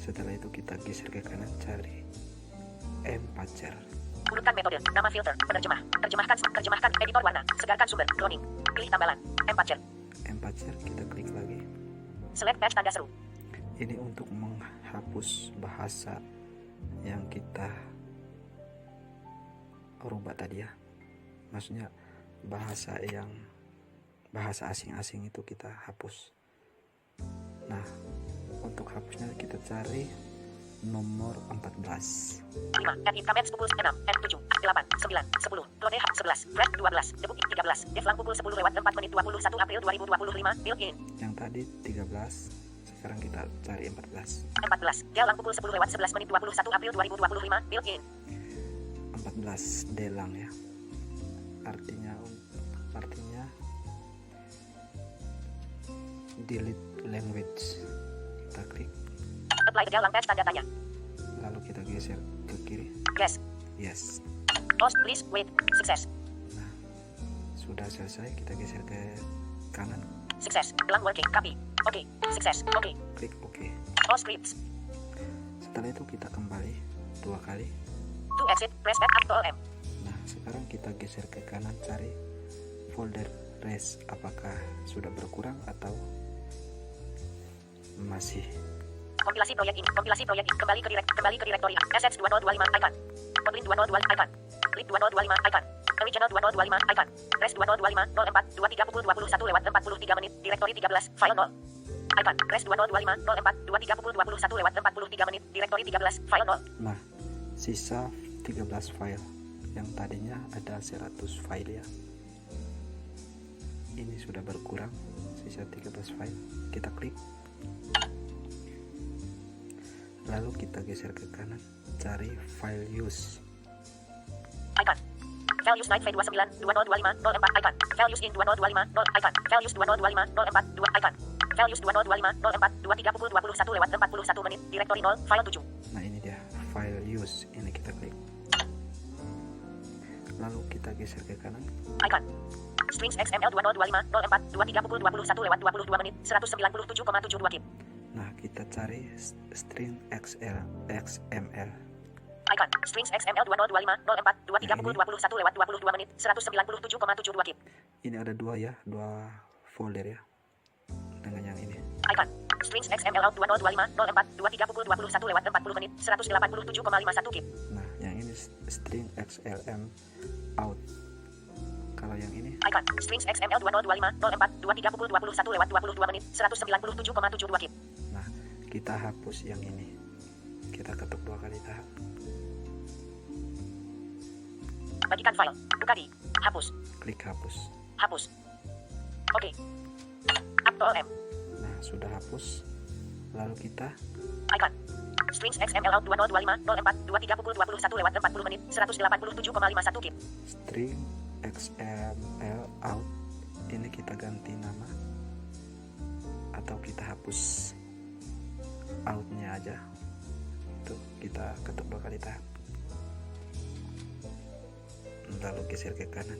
Setelah itu kita geser ke kanan, cari M-Patcher. Urutkan metode, nama filter, penerjemah, terjemahkan editor warna, segarkan sumber, cloning, pilih tambalan, M-Patcher, M-Patcher kita klik lagi. select patch tanda seru, Ini untuk menghapus bahasa yang kita rubah tadi ya. Maksudnya bahasa asing-asing itu kita hapus. Nah, untuk hapusnya kita cari nomor 14. 5, edit comments pukul 6, N 7, 8, 9, 10, clone 11, break 12, debug 13, deflang pukul 10 lewat 4 menit 21 April 2025, built in, Yang tadi 13, sekarang kita cari 14. 14, delang pukul 10 lewat 11 menit 21 April 2025, built in, 14 delang ya. Artinya delete language. Kita klik, apply delang patch tanda tanya, lalu kita geser ke kiri. yes, Yes. pause, please, wait, success, Nah, sudah selesai, kita geser ke kanan, success, belang working, copy, oke, success, oke, klik OK. pause scripts, Setelah itu kita kembali 2 kali. to exit, press back up to M, Nah, sekarang kita geser ke kanan, cari folder rest. Apakah sudah berkurang atau masih? kompilasi proyek ini, kembali ke direktori, assets 2025 icon, Kotlin 2025 icon, lib 2025 icon, original 2025 icon, res 2025 04 23 pukul 21 lewat 43 menit, direktori 13, file 0, icon, res 2025 04 23 pukul 21 lewat 43 menit, direktori 13, file 0, Nah, sisa 13 file. Yang tadinya ada 100 file ya. Ini sudah berkurang, sisa 13 file. Kita klik. Lalu kita geser ke kanan, cari file use. icon, values night V29 2025 04 icon, values in 2025 0 icon, values 2025 04 2 icon, values 2025 04 23 pukul 21 lewat 41 menit, direktori 0, file 7, Nah, ini dia file use. Ini kita klik. Lalu kita geser ke kanan. icon, strings XML 2025 04 23 pukul 21 lewat 22 menit, 197,72 kip, Nah, kita cari string XML. icon, strings XML 2025 04 23 Nah, pukul ini. 21 lewat 22 menit, 197,72 kip, Ini ada dua ya, dua folder ya. Dengan yang ini. icon, strings XML out 2025 04 23 pukul 21 lewat 40 menit, 187,51 kip, Nah, yang ini string XLM out. Kalau yang ini, icon, strings XML 2025 04 23 pukul 21 lewat 22 menit, 197,72 kip, nah kita hapus yang ini. Kita ketuk 2 kali tahap. bagikan file, buka di, hapus, Klik hapus. hapus, oke, up to M, Nah, sudah hapus. Lalu kita icon, strings XML out 2025 04 23 pukul 21 lewat 40 menit, 187,51 kip, string XML out. Ini kita ganti nama atau kita hapus outnya aja. Tuh, kita ketuk 2 kali tahap. Lalu geser ke kanan,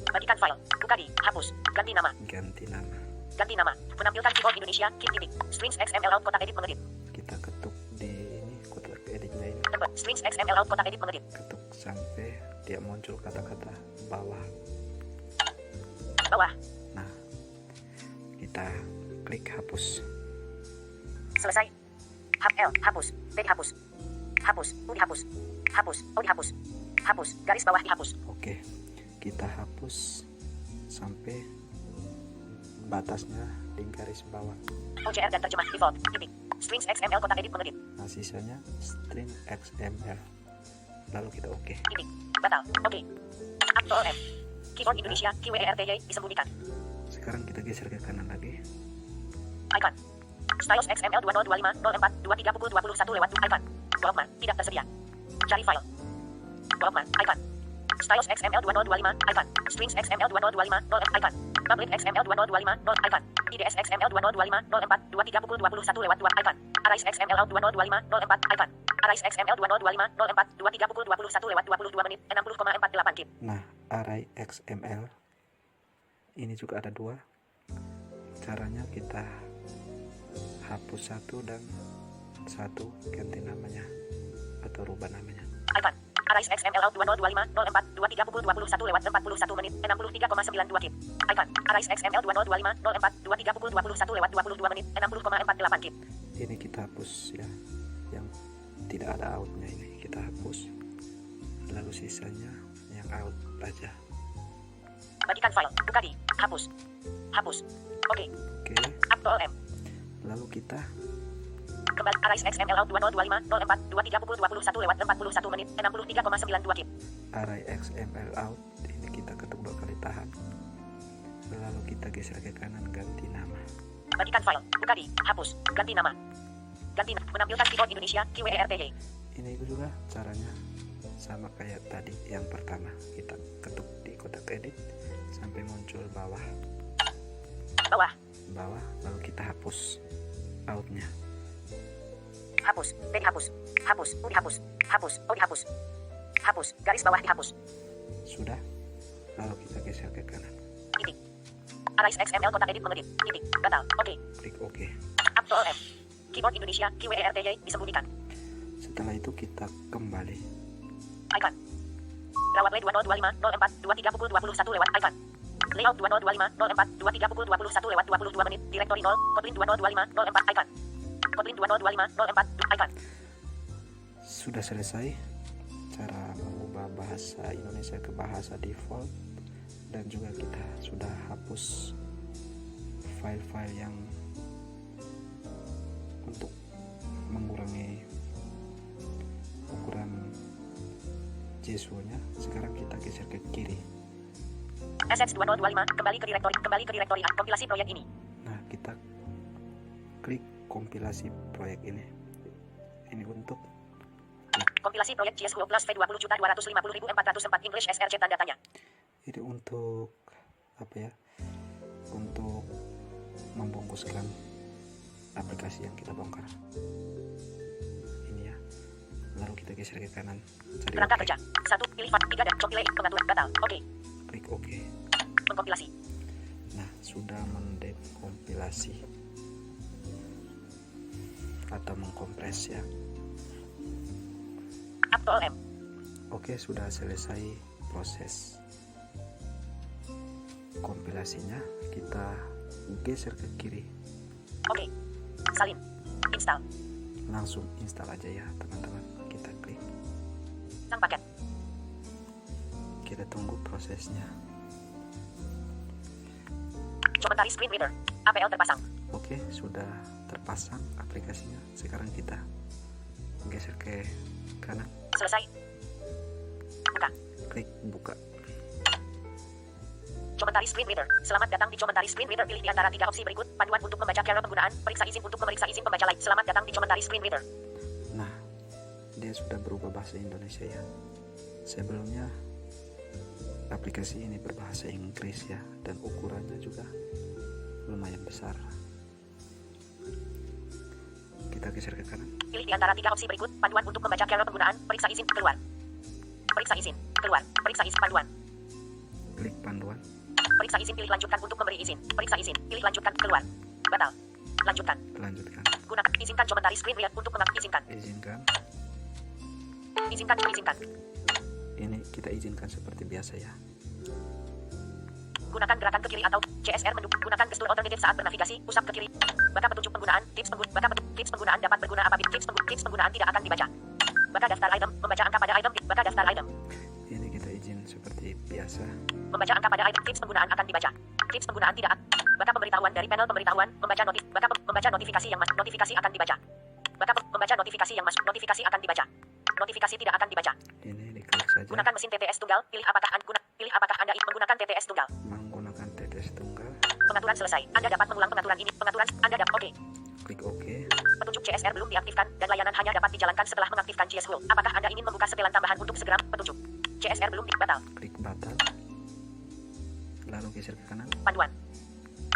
bagikan file, buka di, hapus, ganti nama, ganti nama. menampilkan keyboard Indonesia, key titik, strings XML out kotak edit mengedit, Kita ketuk di ini kotak editnya ini, tempat, strings XML out kotak edit mengedit, ketuk sampai dia muncul kata-kata bawah. bawah, Nah, kita klik hapus. selesai, hapus, B dihapus, hapus, U dihapus, hapus, O dihapus, hapus, garis bawah dihapus, Oke, kita hapus sampai batasnya di garis bawah. OCR dan terjemah default, titik, strings XML kotak edit mengedit, Nah, sisanya string XML. Lalu kita oke. titik, batal, oke, up to M, keyboard Indonesia, KWERTY disembunyikan, Sekarang kita geser ke kanan lagi. icon, styles XML 2025 04 23 pukul 21 lewat icon, Walkman, tidak tersedia, cari file, Walkman, icon, styles XML 2025 icon, strings XML 2025 0 icon, public XML 2025 0 icon, IDS XML 2025 04 23 pukul 21 lewat 2 icon, Arise XML out 2025 04 icon, Arise XML 2025 04 23 pukul 21 lewat 22 menit, 60,48 kip, Nah, array XML ini juga ada 2. Caranya kita hapus 1 dan 1 ganti namanya atau rubah namanya. Icon. Arise XML out 2025 04 23 pukul 21 lewat 41 menit 63,92 kip. Icon. Arise XML 2025 04 23 pukul 21 lewat 22 menit 60,48 kip. Ini kita hapus ya, yang tidak ada outnya ini kita hapus, lalu sisanya yang out aja. Bagikan file. Buka di. Hapus. Hapus. Oke. Oke, Aptol M. lalu kita Kembali Arise XML out 2025 04 23 pukul 21 lewat 41 menit 63,92 kip. array XML out, ini kita ketuk 2 kali tahan, lalu kita geser ke kanan ganti nama. Bagikan file. Buka di. Hapus. Ganti nama. Ganti nama. Menampilkan keyboard Indonesia QWERTY. Ini juga caranya sama kayak tadi yang pertama, kita ketuk di kotak edit sampai muncul bawah, lalu kita hapus outnya. Hapus. B dihapus. Hapus. U dihapus. Hapus. O dihapus. Hapus. Garis bawah dihapus. Sudah, lalu kita geser ke kanan, Titik. Arise XML kotak edit mengedit. Titik. Batal. Oke. klik OK. Aptol M. Keyboard Indonesia QWERTY disembunyikan. Setelah itu kita kembali, Icon. Rawat Play 2025 04 23 pukul 21 lewat icon. Layout 2025 04 23 pukul 21 lewat 22 menit. Directory 0. Kotlin 2025 04 icon. Kotlin 2025 04 icon. sudah selesai cara mengubah bahasa Indonesia ke bahasa default, dan juga kita sudah hapus file-file yang untuk mengurangi ukuran JSON-nya. Sekarang kita geser ke kiri. Assets 2025 kembali ke direktori kompilasi proyek ini. Nah, kita klik kompilasi proyek ini untuk Kompilasi proyek JS2 plus V20.250.404 English SRC tanda tanya. ini untuk apa ya, untuk membungkuskan aplikasi yang kita bongkar ini ya. Lalu kita geser ke kanan, cari Kerangka OK. kerja 1 pilih file 3 dan pilih pengaturan batal. Oke. Klik OK. Mengkompilasi. Nah, sudah mendekompilasi atau mengkompres ya. Aptol M. Oke, sudah selesai proses kompilasinya. Kita geser ke kiri, Oke. Salin. Install. langsung install aja ya teman-teman. Kita klik, Sang paket. kita tunggu prosesnya. Comentari screen reader. APL terpasang. Oke, sudah terpasang aplikasinya. Sekarang kita geser ke kanan, Selesai. Buka. klik buka. Comentari screen reader. Selamat datang di Comentari screen reader. Pilih di antara 3 opsi berikut. Panduan untuk membaca cara penggunaan. Periksa izin untuk memeriksa izin pembaca lain. Selamat datang di Comentari screen reader. Nah, dia sudah berubah bahasa Indonesia ya. Sebelumnya aplikasi ini berbahasa Inggris ya, dan ukurannya juga lumayan besar. Kita geser ke kanan, Pilih di antara 3 opsi berikut. Panduan untuk membaca cara penggunaan. Periksa izin. Keluar. Periksa izin. Keluar. Periksa izin. Panduan. klik panduan. Periksa izin. Pilih lanjutkan untuk memberi izin. Periksa izin. Pilih lanjutkan. Keluar. Batal. Lanjutkan. Lanjutkan, Gunakan. Izinkan Comentari screen reader untuk izinkan. izinkan. Izinkan. Izinkan. Ini kita izinkan seperti biasa ya. Gunakan gerakan ke kiri atau CSR mendukung. Gunakan gestur alternatif saat bernavigasi. Usap ke kiri. Baka petunjuk penggunaan. Tips penggunaan dapat berguna apabila tips penggunaan tidak akan dibaca. Baka daftar item. Membaca angka pada item. Baka daftar item. Ini kita izin seperti biasa. Membaca angka pada item. Tips penggunaan akan dibaca. Tips penggunaan tidak. Baka pemberitahuan dari panel pemberitahuan. Membaca notifikasi yang masuk. Notifikasi akan dibaca. Baka membaca notifikasi yang masuk. Notifikasi akan dibaca. Notifikasi tidak akan dibaca. Ini diklik saja. Gunakan mesin TTS tunggal. Pilih apakah Anda menggunakan TTS tunggal. Menggunakan TTS tunggal, Pengaturan selesai. Anda dapat mengulang pengaturan ini. Pengaturan Anda dapat. Oke. klik OK. Petunjuk CSR belum diaktifkan dan layanan hanya dapat dijalankan setelah mengaktifkan JS Home. Apakah Anda ingin membuka setelan tambahan untuk segera petunjuk? CSR belum batal. Klik batal. Lalu geser ke kanan, Panduan.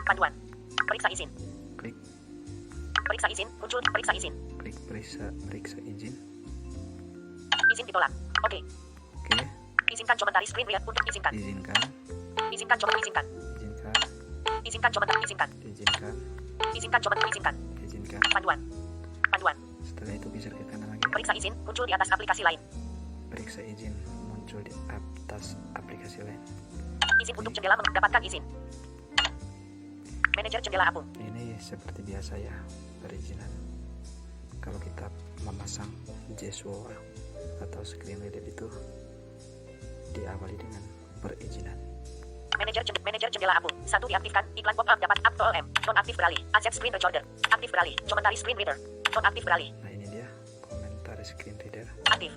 Panduan. Periksa izin. klik Periksa izin. Muncul periksa izin. klik periksa izin. Izin ditolak. Oke. Oke, Izinkan Comentari screen reader untuk izinkan. izinkan. Izinkan Comentari izinkan. Izinkan. Izinkan Comentari izinkan. Izinkan. Izinkan Comentari izinkan. Izinkan. Panduan. Panduan. Setelah Geser ke kanan lagi. Periksa izin muncul di atas aplikasi lain. Periksa izin muncul di atas aplikasi lain. Izin untuk jendela mendapatkan izin. Manajer jendela apung. Ini seperti biasa ya, perizinan. Kalau kita memasang Jeswo atau screen reader itu diawali dengan perizinan. Manajer jendela apung. 1 diaktifkan. Iklan pop-up dapat up to M. Non-aktif beralih. Asset screen recorder. Aktif beralih. Komentari screen reader. Non-aktif beralih. Nah ini dia komentar screen reader. Aktif.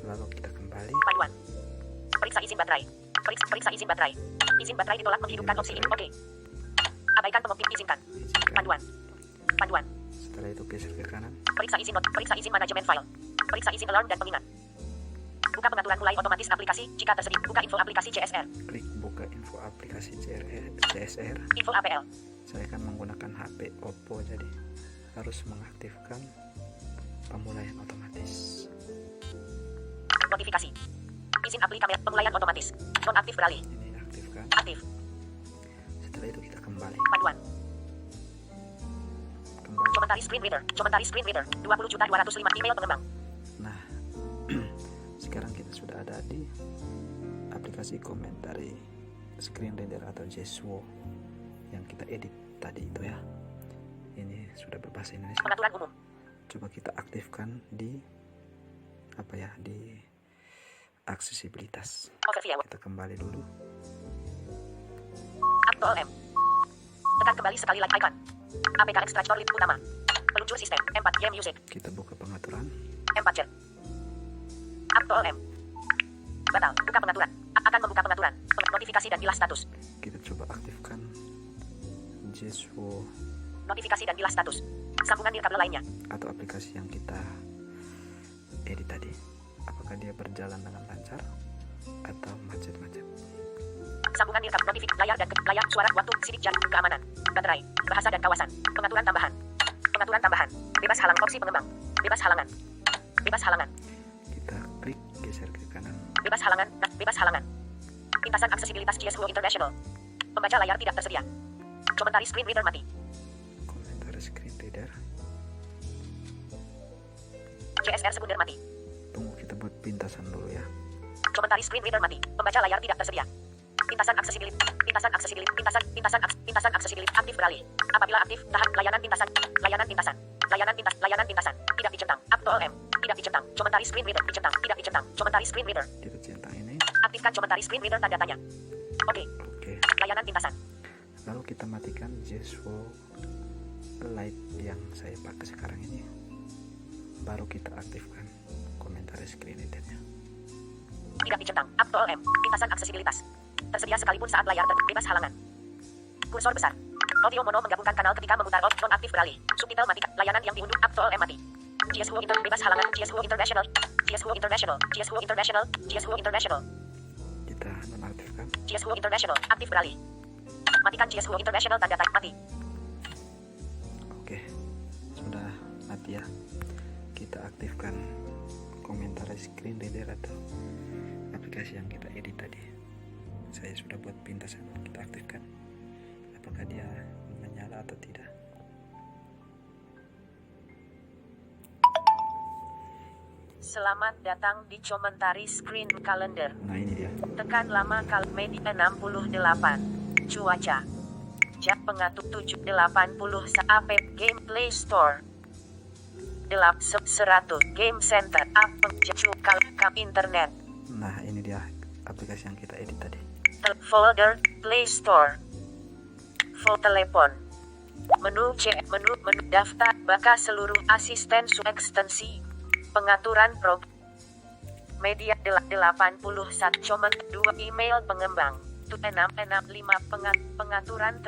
Lalu kita kembali. Panduan. Periksa izin baterai. Periksa izin baterai. Izin baterai ditolak menghidupkan opsi ini. Oke. Abaikan pengoptim izinkan. Izinkan. Panduan. Setelah itu geser ke kanan. Periksa izin manajemen file. Periksa izin alarm dan pengingat. Buka pengaturan mulai otomatis aplikasi jika tersedia. Buka info aplikasi CSR. Klik buka info aplikasi CSR. Info APL. Saya akan menggunakan HP Oppo, jadi harus mengaktifkan pemulaian otomatis. Notifikasi. Izin aplik kamera pemulaian otomatis. Non-aktif beralih. Ini aktifkan. Aktif. Setelah itu kita kembali. Panduan. Kembali. Komentari screen reader. 20.205 email pengembang. Nah, sekarang kita sudah ada di aplikasi komentari screen reader atau Jeswo yang kita edit tadi itu ya. Ini sudah berbahasa Indonesia. Pengaturan umum. Coba kita aktifkan di di aksesibilitas. Overview. Kita kembali dulu. Up M. Tekan kembali sekali lagi icon. APK Extractor link utama. Peluncur sistem. M4 game music. Kita buka pengaturan. M4 jet. Up M. Batal. Buka pengaturan. Akan membuka pengaturan. Notifikasi dan bilas status. Kita coba aktifkan Jeswo Notifikasi dan bilas status. Sambungan nirkabel lainnya. atau aplikasi yang kita edit tadi. Apakah dia berjalan dengan lancar atau macet-macet? Sambungan nirkab notifik layar dan layar suara waktu sidik jari keamanan baterai bahasa dan kawasan pengaturan tambahan bebas halang opsi pengembang bebas halangan Kita klik geser ke kanan. bebas halangan pintasan aksesibilitas Jeswo International pembaca layar tidak tersedia komentari screen reader mati Komentar screen reader. CSR sekunder mati Tunggu, kita buat pintasan dulu ya. komentari screen reader mati pembaca layar tidak tersedia pintasan aksesibilitas aktif beralih apabila aktif tahan layanan pintasan tidak dicentang up to M tidak dicentang komentari screen reader dicentang tidak dicentang komentari screen reader Kita centang ini. aktifkan komentari screen reader tanda tanya oke Oke. layanan pintasan Lalu kita matikan Jeswo Lite yang saya pakai sekarang ini. Baru kita aktifkan komentar screen readernya. tidak dicentang up to M pintasan aksesibilitas tersedia sekalipun saat layar bebas halangan kursor besar audio mono menggabungkan kanal ketika memutar off nonaktif beralih subtitle mati layanan yang diunduh up to M mati Jeswo bebas halangan Jeswo International Kita nonaktifkan. Jeswo International aktif beralih matikan Jeswo International tanda tanya mati Oke, sudah mati ya. Kita aktifkan komentar screen reader atau aplikasi yang kita edit tadi. Saya sudah buat pintasan, kita aktifkan. Apakah dia menyala atau tidak? Selamat datang di komentari screen calendar. Nah ini dia. Tekan lama media 68. Cuaca. Jak pengatur 780 app game Play Store. 100 game center app kam internet. Nah ini dia aplikasi yang kita edit tadi. Folder Play Store. Telepon. Menu daftar baka seluruh asisten ekstensi. Pengaturan media 81 comen 2 email pengembang 665 pengaturan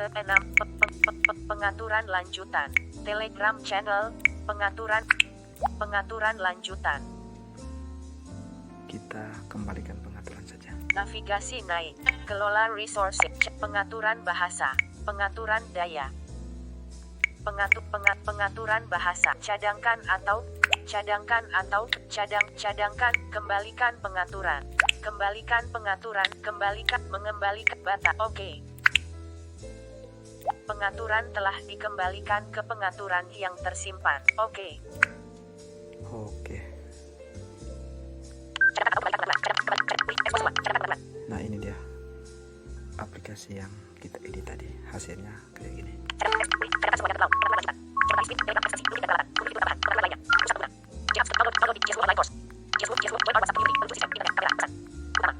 pengaturan lanjutan Telegram channel pengaturan lanjutan Kita kembalikan pengaturan saja. navigasi naik kelola resource pengaturan bahasa pengaturan daya pengaturan bahasa cadangkan kembalikan mengembalikan bata oke. Pengaturan telah dikembalikan ke pengaturan yang tersimpan oke. Oke. Cadangkan auto balik kembali. Export 2. Cadangkan kembali. Nah ini dia aplikasi yang kita edit tadi, hasilnya kayak gini. Cadangkan semuanya terlalu. Lanjutkan. Coba speed. Delegasi sesi. Unit dan peralatan. Begitu tambahan. Peraturan lainnya. Pusat guna. Jika download di GSW online course. GSW join WhatsApp Unity. Menuju sistem internet. Kamera. Pesan. Utama.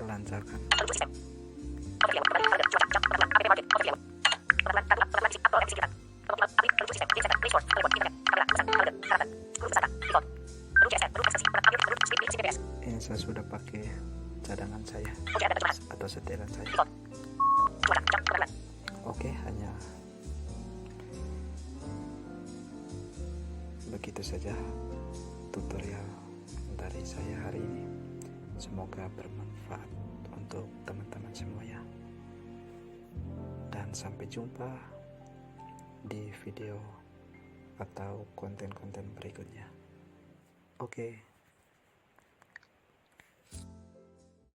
Lancarkan. Menuju sistem. Overview. Kembali. Harga. Cuaca. Jam. Peraturan. APP market. Overview. Peraturan. Peraturan sisi. Upload execution. Penutup. Aplik. Menuju sistem. Link center. Play store. Telepon. Internet. Kamera. Pesan. Harga. Peralatan. Guru wisata. Default. Menuju CSN. Menuju sesi. Peraturan. Menuju speed. Link CPS. Ini saya sudah pakai cadangan saya Oke. Ada terjemahan. atau setelan saya. Default. Cuaca. Jam. Peraturan. Oke, hanya begitu saja tutorial dari saya hari ini. Semoga bermanfaat untuk teman-teman semuanya. Dan sampai jumpa di video atau konten-konten berikutnya. Oke.